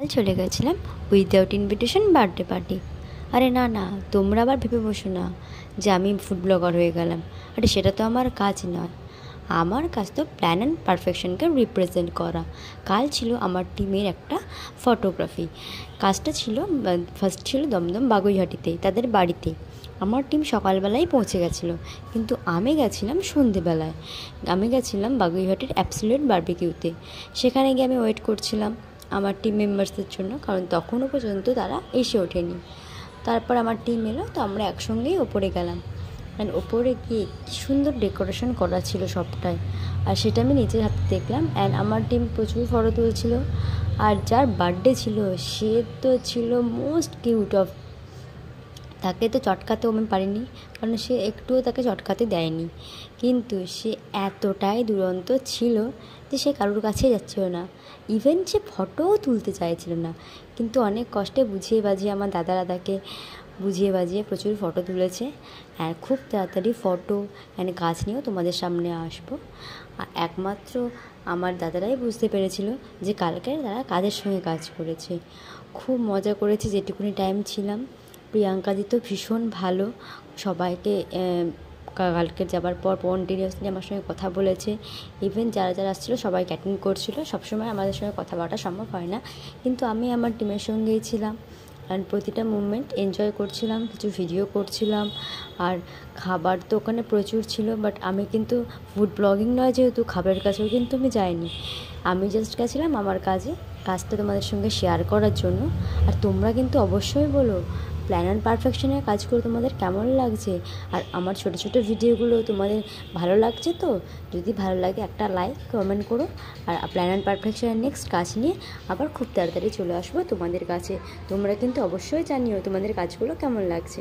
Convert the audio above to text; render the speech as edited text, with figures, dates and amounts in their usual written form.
কাল চলে গেছিলাম উইদাউট ইনভিটেশন বার্থডে পার্টি। আরে না না, তোমরা আবার ভেবে বসো না যে আমি ফুড ব্লগার হয়ে গেলাম। আরে সেটা তো আমার কাজ নয়। আমার কাজ তো প্ল্যান অ্যান্ড পারফেকশনকে রিপ্রেজেন্ট করা। কাল ছিল আমার টিমের একটা ফটোগ্রাফি। কাজটা ছিল ফার্স্ট ছিল দমদম বাগুইহাটিতে তাদের বাড়িতে। আমার টিম সকালবেলায় পৌঁছে গেছিলো, কিন্তু আমি গেছিলাম সন্ধেবেলায়। আমি গেছিলাম বাগুইহাটির অ্যাবসলিউট বারবিকিউতে। সেখানে গিয়ে আমি ওয়েট করছিলাম আমার টিম মেম্বার্সদের জন্য, কারণ তখনও পর্যন্ত তারা এসে ওঠেনি। তারপর আমার টিম এলো, তো আমরা একসঙ্গেই ওপরে গেলাম। অ্যান্ড ওপরে গিয়ে কী সুন্দর ডেকোরেশন করা ছিল সবটাই, আর সেটা আমি নিজের হাতে দেখলাম। অ্যান্ড আমার টিম প্রচুর ফটো তুলছিল। আর যার বার্থডে ছিল সে তো ছিল মোস্ট কিউট অফ। তাকে তো চটকাতেও আমি পারিনি, কারণ সে একটুও তাকে চটকাতে দেয়নি। কিন্তু সে এতটাই দুরন্ত ছিল যে সে কারোর কাছে যাচ্ছিল না, ইভেন সে ফটোও তুলতে চাইছিল না। কিন্তু অনেক কষ্টে বুঝিয়ে বাজিয়ে আমার দাদাকে বুঝিয়ে বাজিয়ে প্রচুর ফটো তুলেছে। আর খুব তাড়াতাড়ি ফটো অ্যান্ড কাজ নিয়েও তোমাদের সামনে আসবো। আর একমাত্র আমার দাদারাই বুঝতে পেরেছিল যে কালকে তারা কাদের সঙ্গে কাজ করেছে। খুব মজা করেছে যেটুকুনি টাইম ছিলাম। প্রিয়াঙ্কাদি তো ভীষণ ভালো, সবাইকে কালকে যাবার পর কন্টিনিউয়াসলি আমার সঙ্গে কথা বলেছে। ইভেন যারা যারা আসছিলো সবাইকে অ্যাটেন্ড করছিলো। সবসময় আমাদের সঙ্গে কথা বলাটা সম্ভব হয় না, কিন্তু আমি আমার টিমের সঙ্গেই ছিলাম। আর প্রতিটা মুভমেন্ট এনজয় করছিলাম, কিছু ভিডিও করছিলাম। আর খাবার তো ওখানে প্রচুর ছিল, বাট আমি কিন্তু ফুড ব্লগিং নয় যেহেতু, খাবারের কাছেও কিন্তু আমি যাইনি। আমি জাস্ট গেছিলাম আমার কাজটা তোমাদের সঙ্গে শেয়ার করার জন্য। আর তোমরা কিন্তু অবশ্যই বলো প্ল্যান অ্যান্ড পারফেকশনের কাজ করে তোমাদের কেমন লাগছে, আর আমার ছোটো ছোটো ভিডিওগুলো তোমাদের ভালো লাগছে তো? যদি ভালো লাগে একটা লাইক কমেন্ট করো। আর প্ল্যান অ্যান্ড পারফেকশনের নেক্সট কাজ নিয়ে আবার খুব তাড়াতাড়ি চলে আসবো তোমাদের কাছে। তোমরা কিন্তু অবশ্যই জানিও তোমাদের কাজগুলো কেমন লাগছে।